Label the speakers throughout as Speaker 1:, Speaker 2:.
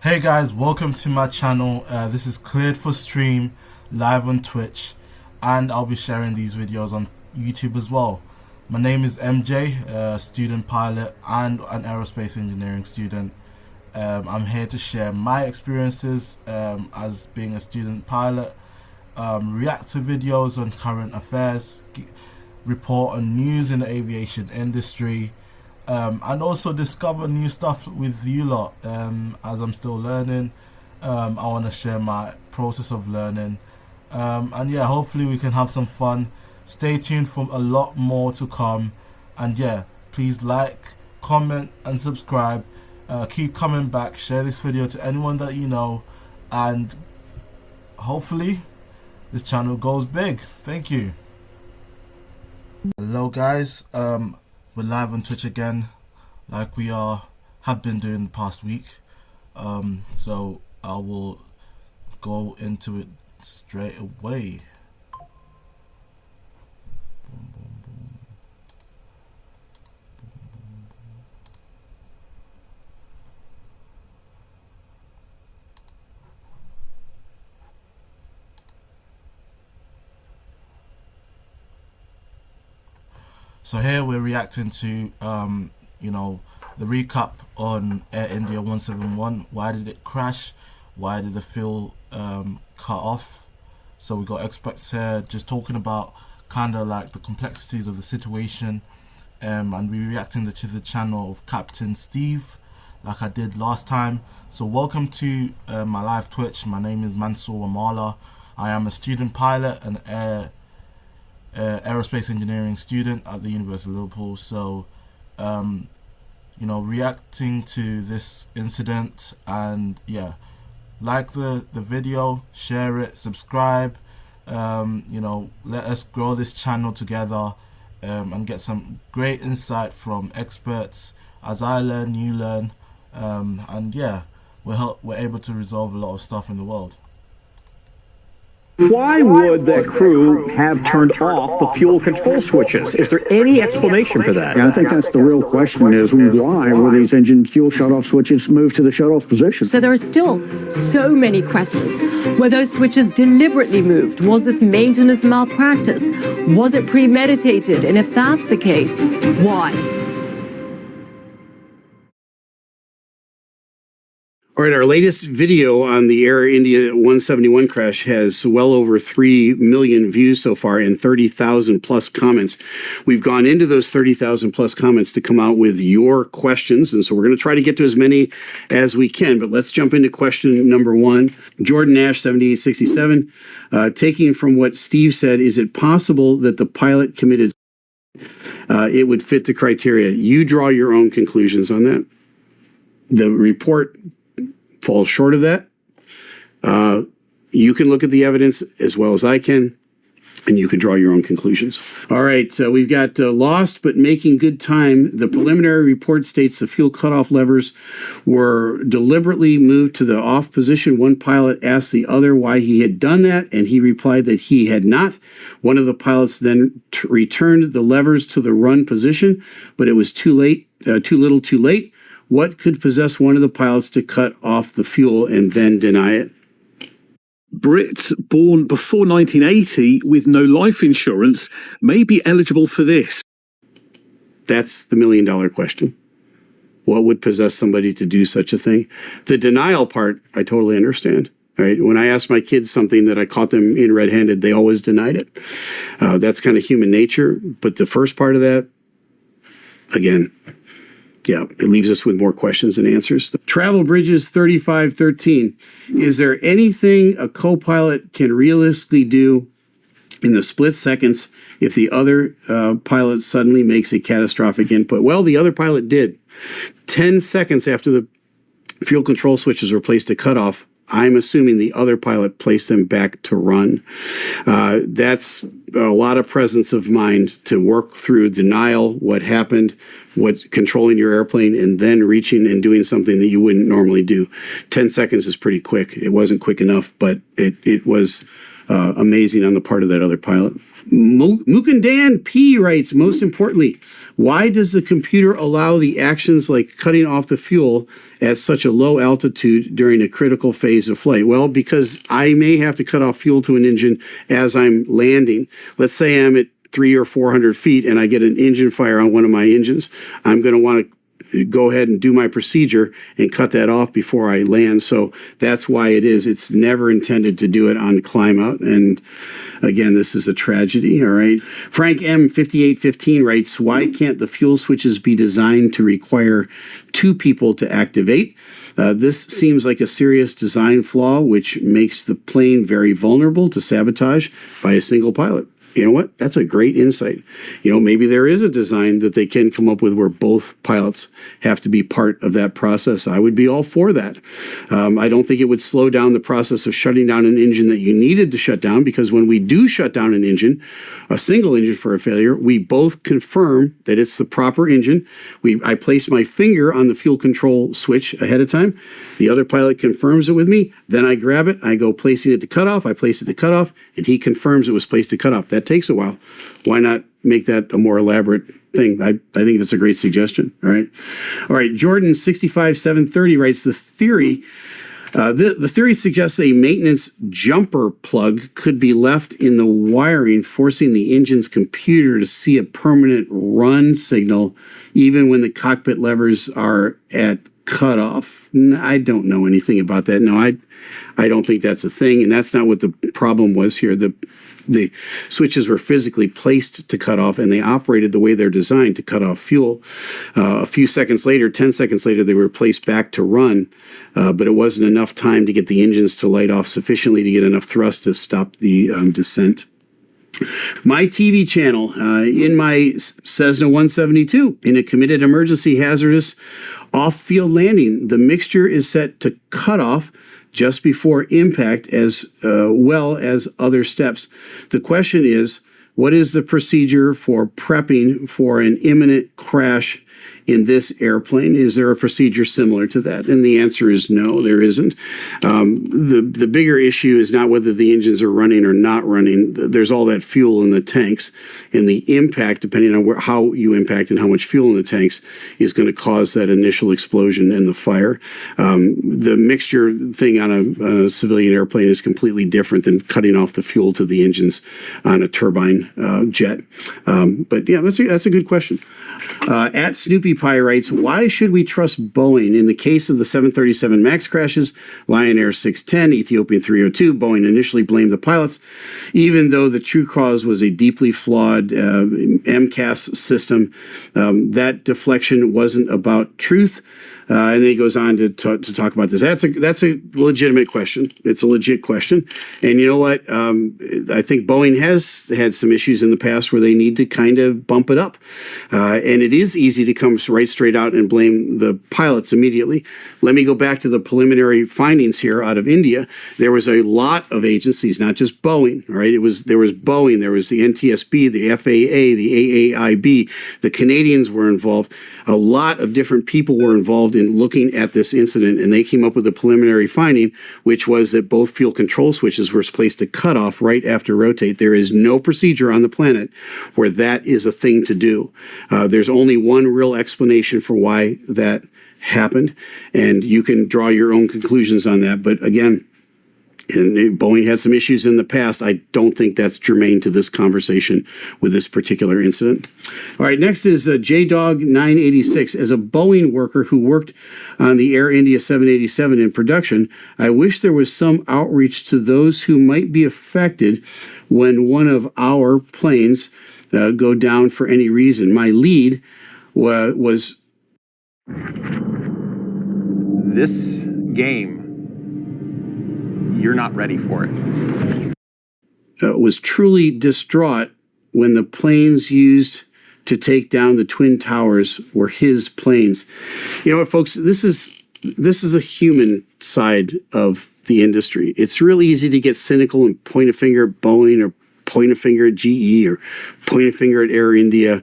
Speaker 1: Hey guys, welcome to my channel. This is cleared for stream live on Twitch, and I'll be sharing these videos on YouTube as well. My name is MJ, student pilot and an aerospace engineering student. I'm here to share my experiences as being a student pilot, react to videos on current affairs, report on news in the aviation industry, and also discover new stuff with you lot. As I'm still learning, I want to share my process of learning, and yeah, hopefully we can have some fun. Stay tuned for a lot more to come, and yeah, please like, comment and subscribe. Keep coming back, share this video to anyone that you know, and hopefully this channel goes big. Thank you. Hello guys, we're live on Twitch again, like we have been doing the past week. So I will go into it straight away. Boom, boom, boom. So here we're reacting to you know, the recap on Air India 171. Why did it crash? Why did the fuel cut off? So we got experts here just talking about kind of like the complexities of the situation, and we're reacting to the channel of Captain Steeeve like I did last time. So welcome to my live Twitch. My name is Mansoor Amala. I am a student pilot and aerospace engineering student at the University of Liverpool. So you know, reacting to this incident, and yeah, like the video, share it, subscribe, you know, let us grow this channel together, and get some great insight from experts. As I learn, you learn, and yeah, we're able to resolve a lot of stuff in the world.
Speaker 2: Why would that crew have turned off the fuel control switches? Is there any explanation for that?
Speaker 3: Yeah, I think that's the real question, is why were these engine fuel shutoff switches moved to the shutoff position?
Speaker 4: So there are still so many questions. Were those switches deliberately moved? Was this maintenance malpractice? Was it premeditated? And if that's the case, why?
Speaker 5: All right, our latest video on the Air India 171 crash has well over 3 million views so far and 30,000 plus comments. We've gone into those 30,000 plus comments to come out with your questions, and so we're going to try to get to as many as we can. But let's jump into question number one. Jordan Nash, 7867, taking from what Steve said, is it possible that the pilot committed it would fit the criteria? You draw your own conclusions on that. The report falls short of that. You can look at the evidence as well as I can, and you can draw your own conclusions. All right, so we've got lost but making good time. The preliminary report states the fuel cutoff levers were deliberately moved to the off position. One pilot asked the other why he had done that, and he replied that he had not. One of the pilots then returned the levers to the run position, but it was too late, too little too late. What could possess one of the pilots to cut off the fuel and then deny it?
Speaker 2: Brits born before 1980 with no life insurance may be eligible for this.
Speaker 5: That's the million-dollar question. What would possess somebody to do such a thing? The denial part, I totally understand. Right? When I asked my kids something that I caught them in red-handed, they always denied it. That's kind of human nature. But the first part of that, again, yeah, it leaves us with more questions than answers. Travel Bridges 3513. Is there anything a co-pilot can realistically do in the split seconds if the other pilot suddenly makes a catastrophic input? Well, the other pilot did. 10 seconds after the fuel control switches were placed to cutoff, I'm assuming the other pilot placed them back to run. That's a lot of presence of mind to work through denial, what happened, what controlling your airplane, and then reaching and doing something that you wouldn't normally do. 10 seconds is pretty quick. It wasn't quick enough, but it was amazing on the part of that other pilot. Mukundan P writes, most importantly, why does the computer allow the actions like cutting off the fuel at such a low altitude during a critical phase of flight? Well, because I may have to cut off fuel to an engine as I'm landing. Let's say I'm at 300 or 400 feet and I get an engine fire on one of my engines. I'm going to want to go ahead and do my procedure and cut that off before I land. So that's why it is. It's never intended to do it on climb out. And again, this is a tragedy. All right. Frank M 5815 writes, why can't the fuel switches be designed to require two people to activate? This seems like a serious design flaw, which makes the plane very vulnerable to sabotage by a single pilot. You know what? That's a great insight. You know, maybe there is a design that they can come up with where both pilots have to be part of that process. I would be all for that. I don't think it would slow down the process of shutting down an engine that you needed to shut down, because when we do shut down an engine, a single engine for a failure, we both confirm that it's the proper engine. I place my finger on the fuel control switch ahead of time. The other pilot confirms it with me. Then I grab it. I go placing it to cutoff. I place it to cutoff, and he confirms it was placed to cutoff. That takes a while. Why not make that a more elaborate thing? I think that's a great suggestion. All right. Jordan 65730 writes, the theory suggests a maintenance jumper plug could be left in the wiring, forcing the engine's computer to see a permanent run signal even when the cockpit levers are at cutoff. I don't know anything about that. No, I don't think that's a thing, and that's not what the problem was here. The switches were physically placed to cut off, and they operated the way they're designed to cut off fuel. A few seconds later, 10 seconds later, they were placed back to run, but it wasn't enough time to get the engines to light off sufficiently to get enough thrust to stop the descent. My TV channel, in my Cessna 172, in a committed emergency hazardous off-field landing, the mixture is set to cut off just before impact, as well as other steps. The question is, what is the procedure for prepping for an imminent crash in this airplane? Is there a procedure similar to that? And the answer is no, there isn't. The bigger issue is not whether the engines are running or not running. There's all that fuel in the tanks, and the impact, depending on how you impact and how much fuel in the tanks, is going to cause that initial explosion and the fire. The mixture thing on a civilian airplane is completely different than cutting off the fuel to the engines on a turbine jet. But yeah, that's a good question. At Snoopy Pie writes, why should we trust Boeing in the case of the 737 MAX crashes? Lion Air 610, Ethiopian 302, Boeing initially blamed the pilots, even though the true cause was a deeply flawed MCAS system. That deflection wasn't about truth. And then he goes on to talk about this. That's a legitimate question. It's a legit question. And you know what? I think Boeing has had some issues in the past where they need to kind of bump it up. And it is easy to come right straight out and blame the pilots immediately. Let me go back to the preliminary findings here out of India. There was a lot of agencies, not just Boeing, right? There was Boeing, there was the NTSB, the FAA, the AAIB. The Canadians were involved. A lot of different people were involved in looking at this incident, and they came up with a preliminary finding, which was that both fuel control switches were placed to cut off right after rotate. There is no procedure on the planet where that is a thing to do. There's only one real explanation for why that happened, and you can draw your own conclusions on that. But again, and Boeing had some issues in the past. I don't think that's germane to this conversation with this particular incident. All right, next is JDog 986. As a Boeing worker who worked on the Air India 787 in production, I wish there was some outreach to those who might be affected when one of our planes go down for any reason. My lead was
Speaker 6: this game. You're not ready for it.
Speaker 5: Was truly distraught when the planes used to take down the Twin Towers were his planes. You know what, folks? This is a human side of the industry. It's really easy to get cynical and point a finger at Boeing or point a finger at GE or point a finger at Air India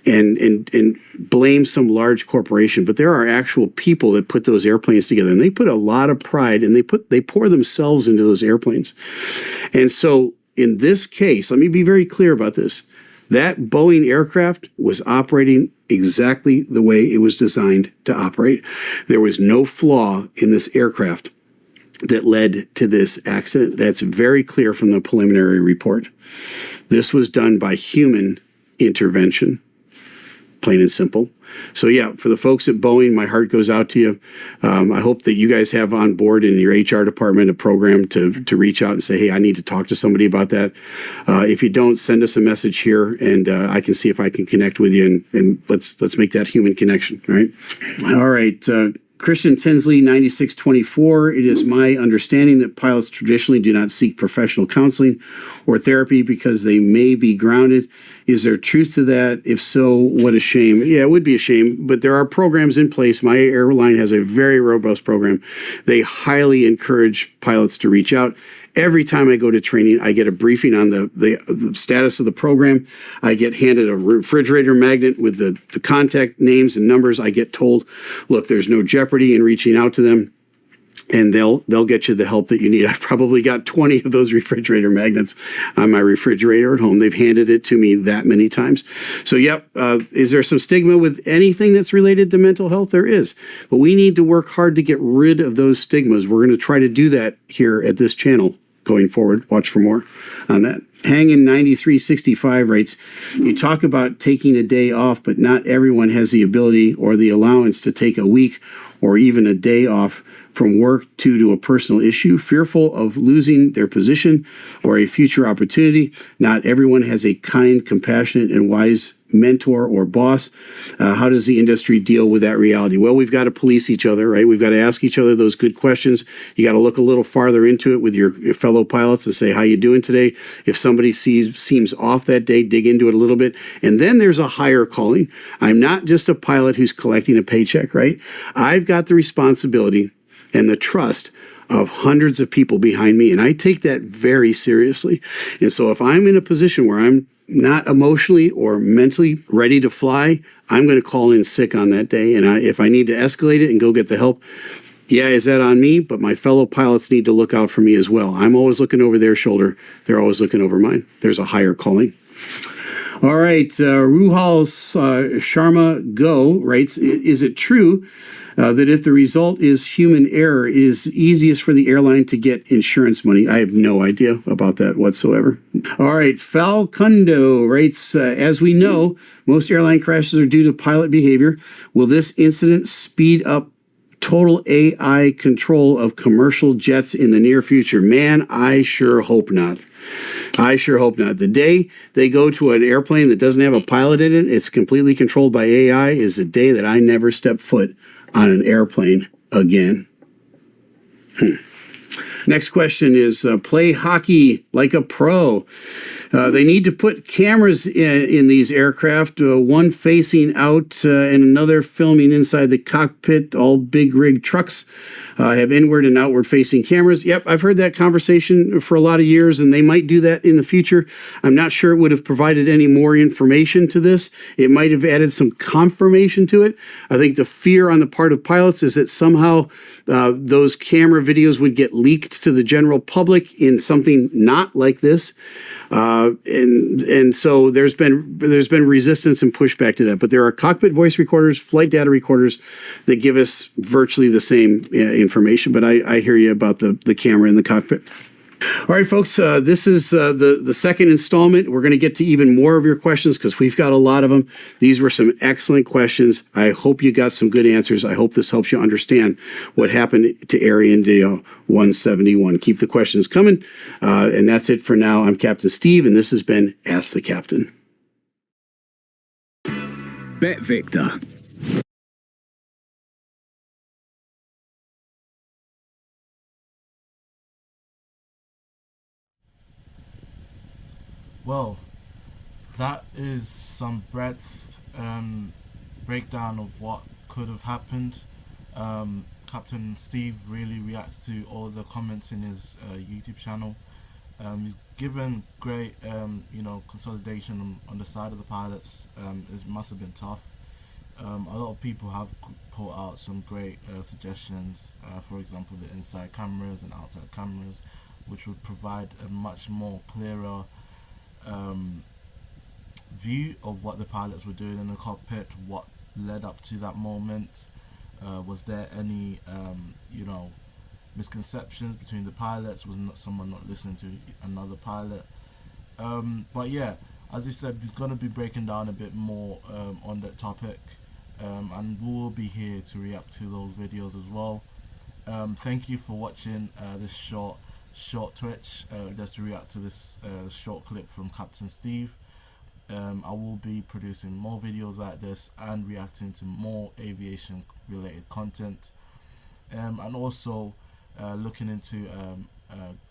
Speaker 5: and blame some large corporation. But there are actual people that put those airplanes together, and they put a lot of pride, and they pour themselves into those airplanes. And so in this case, let me be very clear about this. That Boeing aircraft was operating exactly the way it was designed to operate. There was no flaw in this aircraft that led to this accident. That's very clear from the preliminary report. This was done by human intervention, plain and simple. So yeah, for the folks at Boeing, my heart goes out to you. I hope that you guys have on board in your HR department a program to reach out and say, hey, I need to talk to somebody about that. If you don't, send us a message here, and I can see if I can connect with you, and let's make that human connection, right? All right. Christian Tinsley, 9624. It is my understanding that pilots traditionally do not seek professional counseling or therapy because they may be grounded. Is there truth to that? If so, what a shame. Yeah, it would be a shame, but there are programs in place. My airline has a very robust program. They highly encourage pilots to reach out. Every time I go to training, I get a briefing on the status of the program. I get handed a refrigerator magnet with the contact names and numbers. I get told, look, there's no jeopardy in reaching out to them, and they'll get you the help that you need. I've probably got 20 of those refrigerator magnets on my refrigerator at home. They've handed it to me that many times. So, yep, is there some stigma with anything that's related to mental health? There is. But we need to work hard to get rid of those stigmas. We're going to try to do that here at this channel going forward. Watch for more on that. Hangin 9365 writes, you talk about taking a day off, but not everyone has the ability or the allowance to take a week or even a day off from work due to a personal issue, fearful of losing their position or a future opportunity. Not everyone has a kind, compassionate, and wise mentor or boss. How does the industry deal with that reality? Well, we've got to police each other, right? We've got to ask each other those good questions. You got to look a little farther into it with your fellow pilots and say, how you doing today? If somebody seems off that day, dig into it a little bit. And then there's a higher calling. I'm not just a pilot who's collecting a paycheck, right? I've got the responsibility and the trust of hundreds of people behind me, and I take that very seriously. And so if I'm in a position where I'm not emotionally or mentally ready to fly, I'm going to call in sick on that day. And if I need to escalate it and go get the help, yeah, is that on me? But my fellow pilots need to look out for me as well. I'm always looking over their shoulder. They're always looking over mine. There's a higher calling. All right, Ruhal Sharma Go writes, is it true that if the result is human error, it is easiest for the airline to get insurance money? I have no idea about that whatsoever. All right, Falcundo writes, as we know, most airline crashes are due to pilot behavior. Will this incident speed up total AI control of commercial jets in the near future? Man, I sure hope not. I sure hope not. The day they go to an airplane that doesn't have a pilot in it, it's completely controlled by AI, is the day that I never step foot on an airplane again. Next question is, play hockey like a pro. They need to put cameras in these aircraft, one facing out and another filming inside the cockpit. All big rig trucks have inward and outward facing cameras. Yep, I've heard that conversation for a lot of years, and they might do that in the future. I'm not sure it would have provided any more information to this. It might have added some confirmation to it. I think the fear on the part of pilots is that somehow those camera videos would get leaked to the general public in something not like this. And so there's been resistance and pushback to that. But there are cockpit voice recorders, flight data recorders that give us virtually the same information. But I hear you about the camera in the cockpit. All right, folks, this is the second installment. We're going to get to even more of your questions because we've got a lot of them. These were some excellent questions. I hope you got some good answers. I hope this helps you understand what happened to Air India 171. Keep the questions coming. And that's it for now. I'm Captain Steeeve, and this has been Ask the Captain.
Speaker 7: Bet Victor.
Speaker 1: Well, that is some breadth breakdown of what could have happened. Captain Steeeve really reacts to all the comments in his YouTube channel. He's given great, consolidation on the side of the pilots. It must have been tough. A lot of people have put out some great suggestions. For example, the inside cameras and outside cameras, which would provide a much more clearer view of what the pilots were doing in the cockpit, what led up to that moment. Was there any, misconceptions between the pilots? Was someone not listening to another pilot? But yeah, as he said, he's going to be breaking down a bit more on that topic, and we will be here to react to those videos as well. Thank you for watching this short Twitch, just to react to this short clip from Captain Steeeve. I will be producing more videos like this and reacting to more aviation related content, and also looking into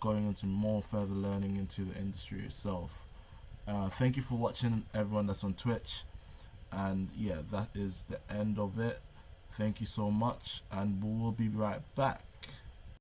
Speaker 1: going into more further learning into the industry itself. Thank you for watching, everyone that's on Twitch, and yeah, that is the end of it. Thank you so much, and we will be right back.